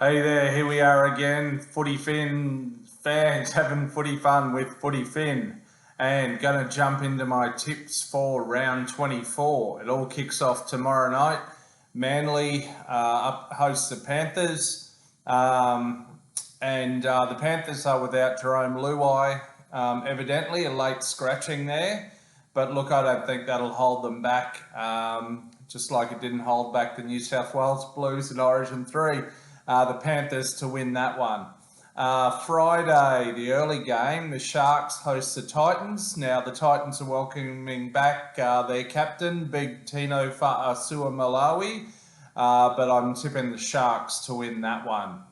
Hey there, here we are again, FootyFin fans having footy fun with FootyFin, and gonna jump into my tips for round 24. It all kicks off tomorrow night. Manly hosts the Panthers, and the Panthers are without Jerome Luai, evidently a late scratching there. But look, I don't think that'll hold them back, just like it didn't hold back the New South Wales Blues in Origin 3. The Panthers to win that one. Friday, the early game, the Sharks host the Titans. Now, the Titans are welcoming back their captain, Big Tino Fa'asuamaleaui, but I'm tipping the Sharks to win that one.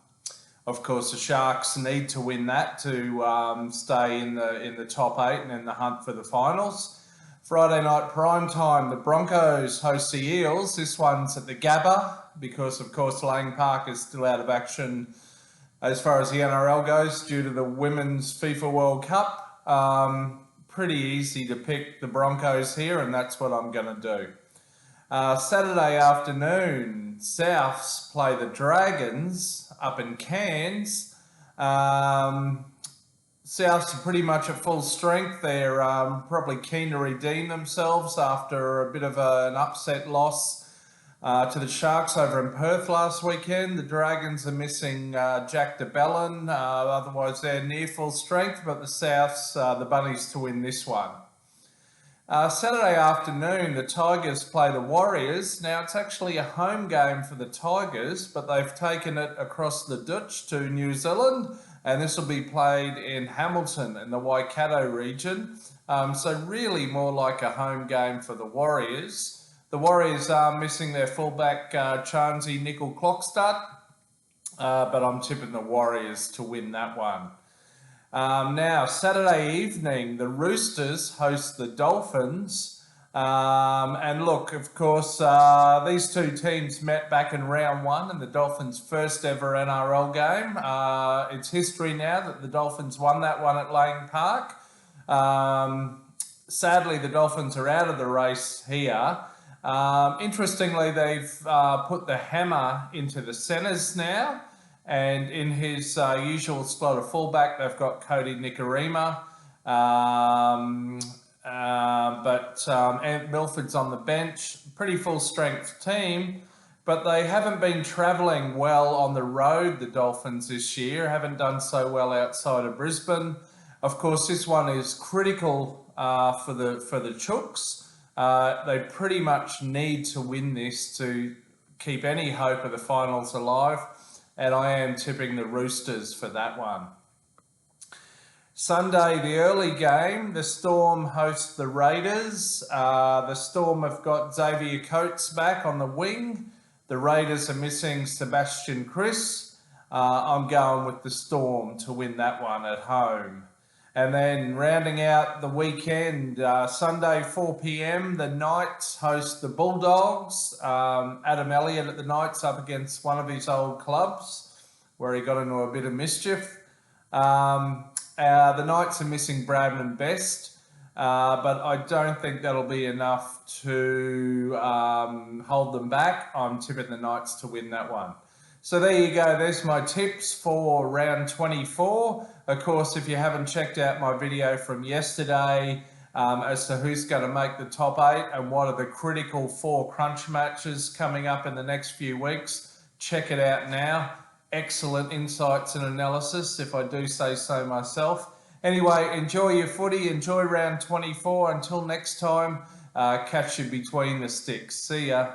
Of course, the Sharks need to win that to stay in the top 8 and in the hunt for the finals. Friday night prime time, the Broncos host the Eels. This one's at the Gabba because, of course, Lang Park is still out of action as far as the NRL goes due to the Women's FIFA World Cup. Pretty easy to pick the Broncos here, and that's what I'm going to do. Saturday afternoon, Souths play the Dragons up in Cairns. Souths are pretty much at full strength. They're probably keen to redeem themselves after a bit of an upset loss to the Sharks over in Perth last weekend. The Dragons are missing Jack de Belin. Otherwise, they're near full strength, but the Souths, the Bunnies to win this one. Saturday afternoon, the Tigers play the Warriors. Now, it's actually a home game for the Tigers, but they've taken it across the ditch to New Zealand, and this will be played in Hamilton in the Waikato region. So really more like a home game for the Warriors. The Warriors are missing their fullback, Charnsey Nickel-Clockstad, but I'm tipping the Warriors to win that one. Now, Saturday evening, the Roosters host the Dolphins. And look, of course, these two teams met back in round 1 in the Dolphins' first ever NRL game. It's history now that the Dolphins won that one at Lang Park. Sadly, the Dolphins are out of the race here. Interestingly, they've put the hammer into the centres now. And in his usual slot of fullback, they've got Cody Nikorima. But Ant Milford's on the bench. Pretty full strength team, but they haven't been travelling well on the road, the Dolphins, this year. Haven't done so well outside of Brisbane. Of course, this one is critical for the Chooks. They pretty much need to win this to keep any hope of the finals alive. And I am tipping the Roosters for that one. Sunday, the early game, the Storm host the Raiders. The Storm have got Xavier Coates back on the wing. The Raiders are missing Sebastian Kris. I'm going with the Storm to win that one at home. And then rounding out the weekend, Sunday 4 p.m, the Knights host the Bulldogs. Adam Elliott at the Knights up against one of his old clubs where he got into a bit of mischief. The Knights are missing Bradman Best, but I don't think that'll be enough to hold them back. I'm tipping the Knights to win that one. So there you go. There's my tips for round 24. Of course, if you haven't checked out my video from yesterday as to who's going to make the top 8 and what are the critical 4 crunch matches coming up in the next few weeks, check it out now. Excellent insights and analysis, if I do say so myself. Anyway, enjoy your footy. Enjoy round 24. Until next time, catch you between the sticks. See ya.